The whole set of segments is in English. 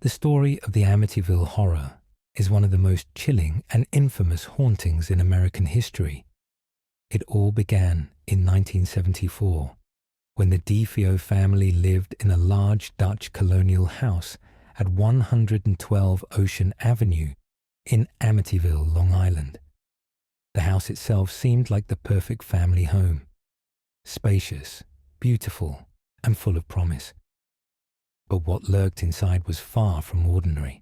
The story of the Amityville Horror is one of the most chilling and infamous hauntings in American history. It all began in 1974, when the DeFeo family lived in a large Dutch colonial house at 112 Ocean Avenue in Amityville, Long Island. The house itself seemed like the perfect family home, spacious, beautiful, and full of promise. But what lurked inside was far from ordinary.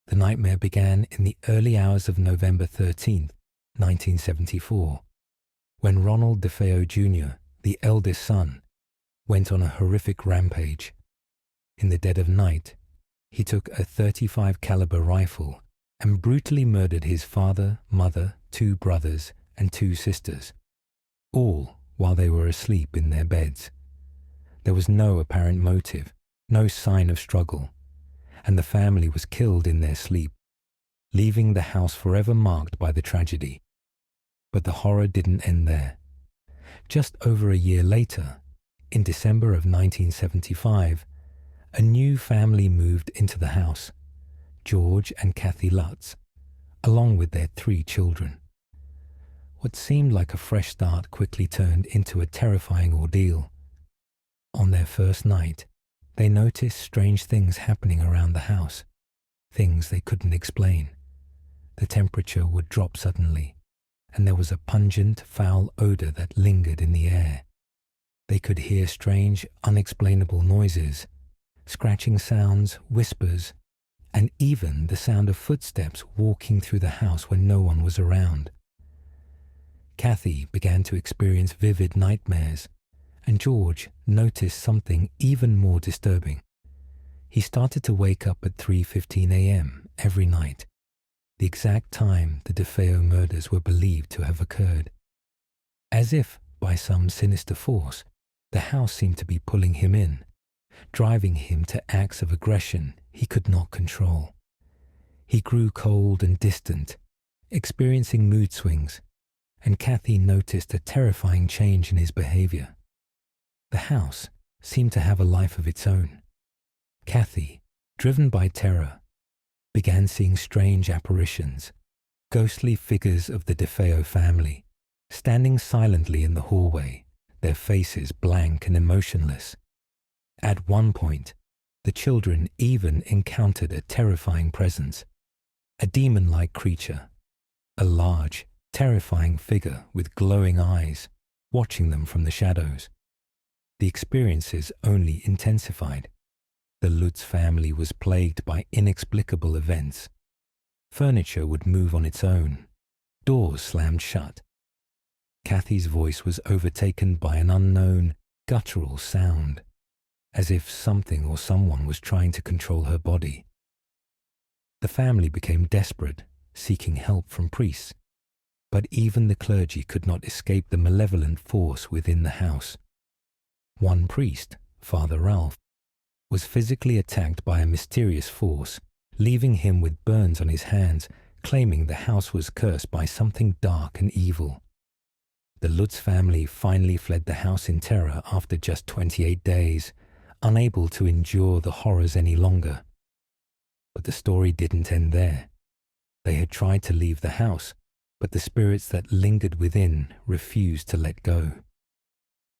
The nightmare began in the early hours of November 13th, 1974, when Ronald DeFeo Jr., the eldest son, went on a horrific rampage. In the dead of night, he took a .35 caliber rifle and brutally murdered his father, mother, 2 brothers, and 2 sisters, all while they were asleep in their beds. There was no apparent motive, no sign of struggle, and the family was killed in their sleep, leaving the house forever marked by the tragedy. But the horror didn't end there. Just over a year later, in December of 1975, a new family moved into the house, George and Kathy Lutz, along with their 3 children. What seemed like a fresh start quickly turned into a terrifying ordeal. On their first night, they noticed strange things happening around the house, things they couldn't explain. The temperature would drop suddenly, and there was a pungent, foul odor that lingered in the air. They could hear strange, unexplainable noises, scratching sounds, whispers, and even the sound of footsteps walking through the house when no one was around. Kathy began to experience vivid nightmares, and George noticed something even more disturbing. He started to wake up at 3:15 a.m. every night, the exact time the DeFeo murders were believed to have occurred. As if by some sinister force, the house seemed to be pulling him in, driving him to acts of aggression he could not control. He grew cold and distant, experiencing mood swings, and Kathy noticed a terrifying change in his behavior. The house seemed to have a life of its own. Kathy, driven by terror, began seeing strange apparitions, ghostly figures of the DeFeo family, standing silently in the hallway, their faces blank and emotionless. At one point, the children even encountered a terrifying presence, a demon-like creature, a large, terrifying figure with glowing eyes, watching them from the shadows. The experiences only intensified. The Lutz family was plagued by inexplicable events. Furniture would move on its own. Doors slammed shut. Kathy's voice was overtaken by an unknown, guttural sound, as if something or someone was trying to control her body. The family became desperate, seeking help from priests, but even the clergy could not escape the malevolent force within the house. One priest, Father Ralph, was physically attacked by a mysterious force, leaving him with burns on his hands, claiming the house was cursed by something dark and evil. The Lutz family finally fled the house in terror after just 28 days, unable to endure the horrors any longer. But the story didn't end there. They had tried to leave the house, but the spirits that lingered within refused to let go.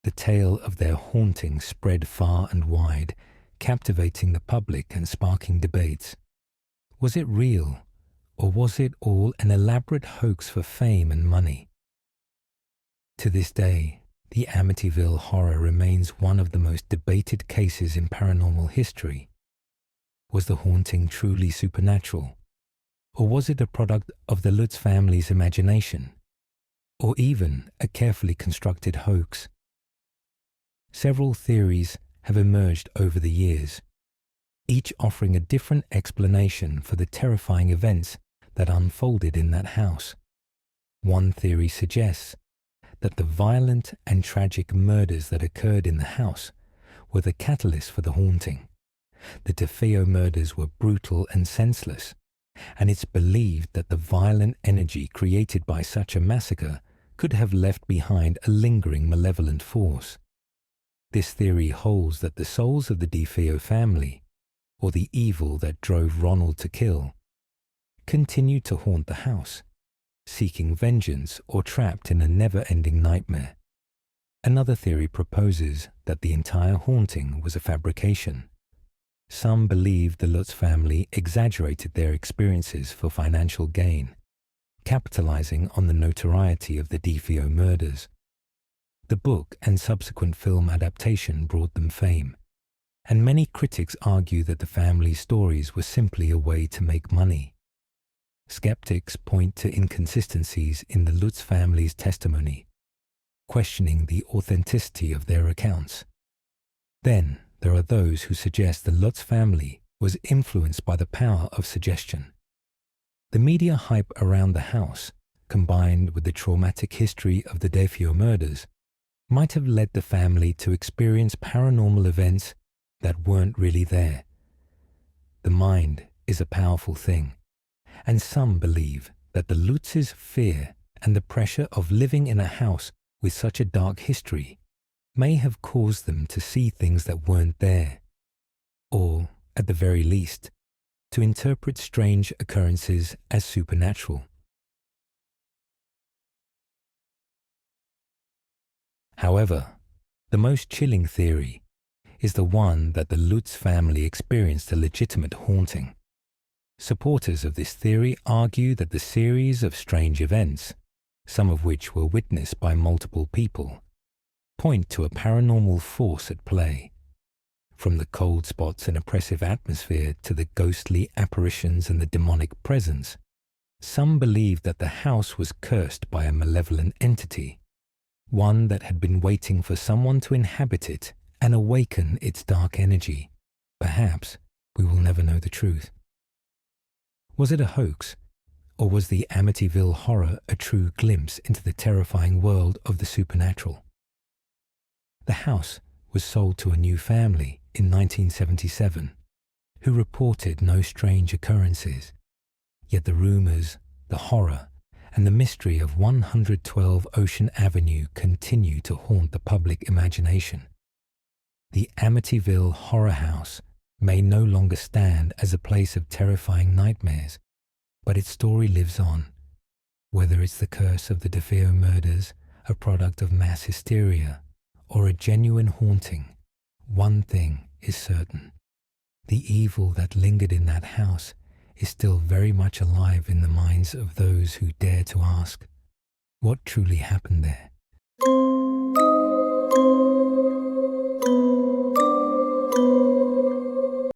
The tale of their haunting spread far and wide, captivating the public and sparking debates. Was it real, or was it all an elaborate hoax for fame and money? To this day, the Amityville Horror remains one of the most debated cases in paranormal history. Was the haunting truly supernatural? Or was it a product of the Lutz family's imagination? Or even a carefully constructed hoax? Several theories have emerged over the years, each offering a different explanation for the terrifying events that unfolded in that house. One theory suggests that the violent and tragic murders that occurred in the house were the catalyst for the haunting. The DeFeo murders were brutal and senseless, and it's believed that the violent energy created by such a massacre could have left behind a lingering malevolent force. This theory holds that the souls of the DeFeo family, or the evil that drove Ronald to kill, continued to haunt the house, seeking vengeance or trapped in a never-ending nightmare. Another theory proposes that the entire haunting was a fabrication. Some believe the Lutz family exaggerated their experiences for financial gain, capitalizing on the notoriety of the DeFeo murders. The book and subsequent film adaptation brought them fame, and many critics argue that the family's stories were simply a way to make money. Skeptics point to inconsistencies in the Lutz family's testimony, questioning the authenticity of their accounts. Then there are those who suggest the Lutz family was influenced by the power of suggestion. The media hype around the house, combined with the traumatic history of the DeFeo murders, might have led the family to experience paranormal events that weren't really there. The mind is a powerful thing, and some believe that the Lutz's fear and the pressure of living in a house with such a dark history may have caused them to see things that weren't there, or, at the very least, to interpret strange occurrences as supernatural. However, the most chilling theory is the one that the Lutz family experienced a legitimate haunting. Supporters of this theory argue that the series of strange events, some of which were witnessed by multiple people, point to a paranormal force at play. From the cold spots and oppressive atmosphere to the ghostly apparitions and the demonic presence, some believe that the house was cursed by a malevolent entity, one that had been waiting for someone to inhabit it and awaken its dark energy. Perhaps we will never know the truth. Was it a hoax, or was the Amityville Horror a true glimpse into the terrifying world of the supernatural? The house was sold to a new family in 1977, who reported no strange occurrences, yet the rumors, the horror, and the mystery of 112 Ocean Avenue continue to haunt the public imagination. The Amityville Horror House may no longer stand as a place of terrifying nightmares, but its story lives on. Whether it's the curse of the DeFeo murders, a product of mass hysteria, or a genuine haunting, one thing is certain. The evil that lingered in that house is still very much alive in the minds of those who dare to ask, what truly happened there?